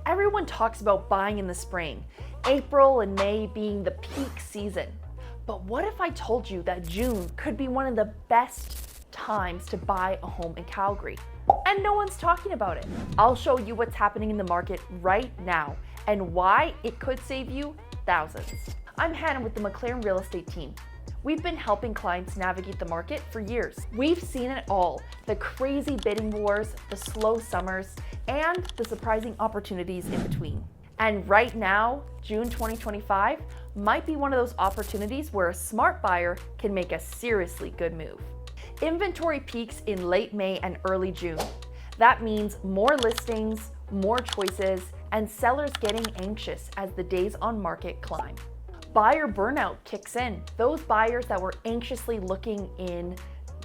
Everyone talks about buying in the spring, April and May being the peak season. But what if I told you that June could be one of the best times to buy a home in Calgary? And no one's talking about it. I'll show you what's happening in the market right now and why it could save you thousands. I'm Hannah with the McLaren real estate team. We've been helping clients navigate the market for years. We've seen it all, the crazy bidding wars, the slow summers, and the surprising opportunities in between. And right now, June 2025 might be one of those opportunities where a smart buyer can make a seriously good move. Inventory peaks in late May and early June. That means more listings, more choices, and sellers getting anxious as the days on market climb. Buyer burnout kicks in. Those buyers that were anxiously looking in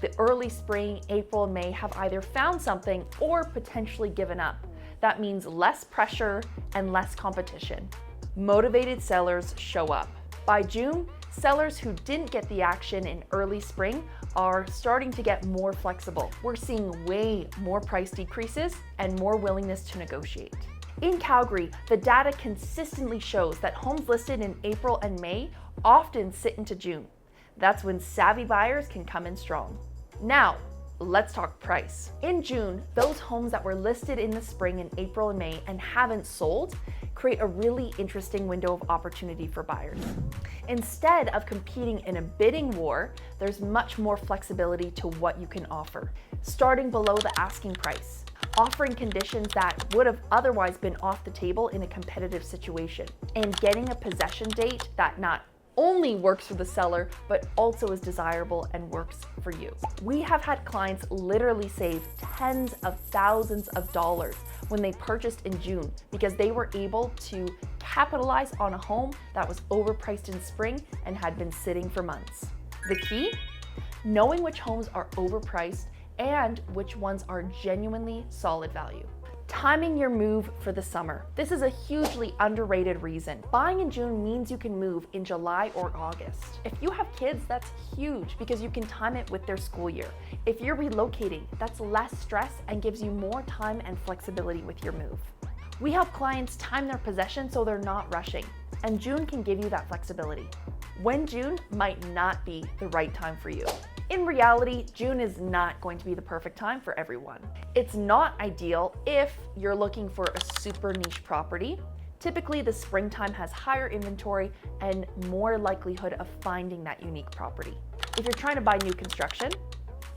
the early spring, April, and May have either found something or potentially given up. That means less pressure and less competition. Motivated sellers show up. By June, sellers who didn't get the action in early spring are starting to get more flexible. We're seeing way more price decreases and more willingness to negotiate. In Calgary, the data consistently shows that homes listed in April and May often sit into June. That's when savvy buyers can come in strong. Now, let's talk price. In June, those homes that were listed in the spring in April and May and haven't sold create a really interesting window of opportunity for buyers. Instead of competing in a bidding war, there's much more flexibility to what you can offer. Starting below the asking price, offering conditions that would have otherwise been off the table in a competitive situation, and getting a possession date that not only works for the seller, but also is desirable and works for you. We have had clients literally save tens of thousands of dollars when they purchased in June because they were able to capitalize on a home that was overpriced in spring and had been sitting for months. The key? Knowing which homes are overpriced and which ones are genuinely solid value. Timing your move for the summer. This is a hugely underrated reason. Buying in June means you can move in July or August. If you have kids, that's huge because you can time it with their school year. If you're relocating, that's less stress and gives you more time and flexibility with your move. We help clients time their possession so they're not rushing, and June can give you that flexibility. When June might not be the right time for you. In reality, June is not going to be the perfect time for everyone. It's not ideal if you're looking for a super niche property. Typically, the springtime has higher inventory and more likelihood of finding that unique property. If you're trying to buy new construction,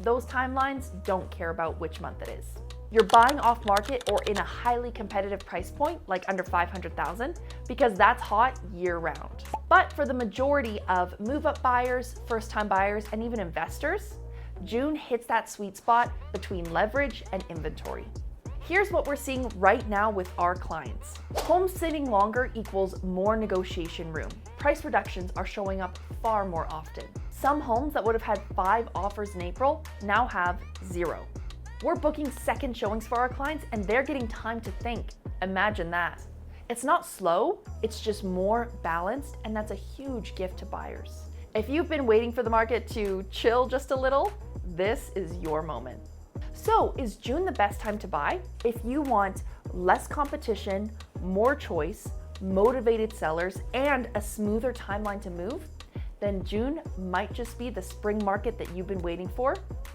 those timelines don't care about which month it is. You're buying off market or in a highly competitive price point, like under $500,000, because that's hot year round. But for the majority of move-up buyers, first-time buyers, and even investors, June hits that sweet spot between leverage and inventory. Here's what we're seeing right now with our clients. Home sitting longer equals more negotiation room. Price reductions are showing up far more often. Some homes that would have had 5 offers in April now have 0. We're booking second showings for our clients and they're getting time to think. Imagine that. It's not slow, it's just more balanced, and that's a huge gift to buyers. If you've been waiting for the market to chill just a little, this is your moment. So, is June the best time to buy? If you want less competition, more choice, motivated sellers, and a smoother timeline to move, then June might just be the spring market that you've been waiting for,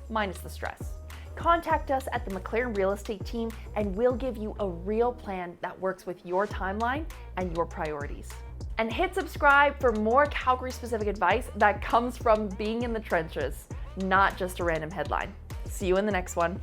minus the stress. Contact us at the McLaren real estate team and we'll give you a real plan that works with your timeline and your priorities. And hit subscribe for more Calgary specific advice that comes from being in the trenches, not just a random headline. See you in the next one.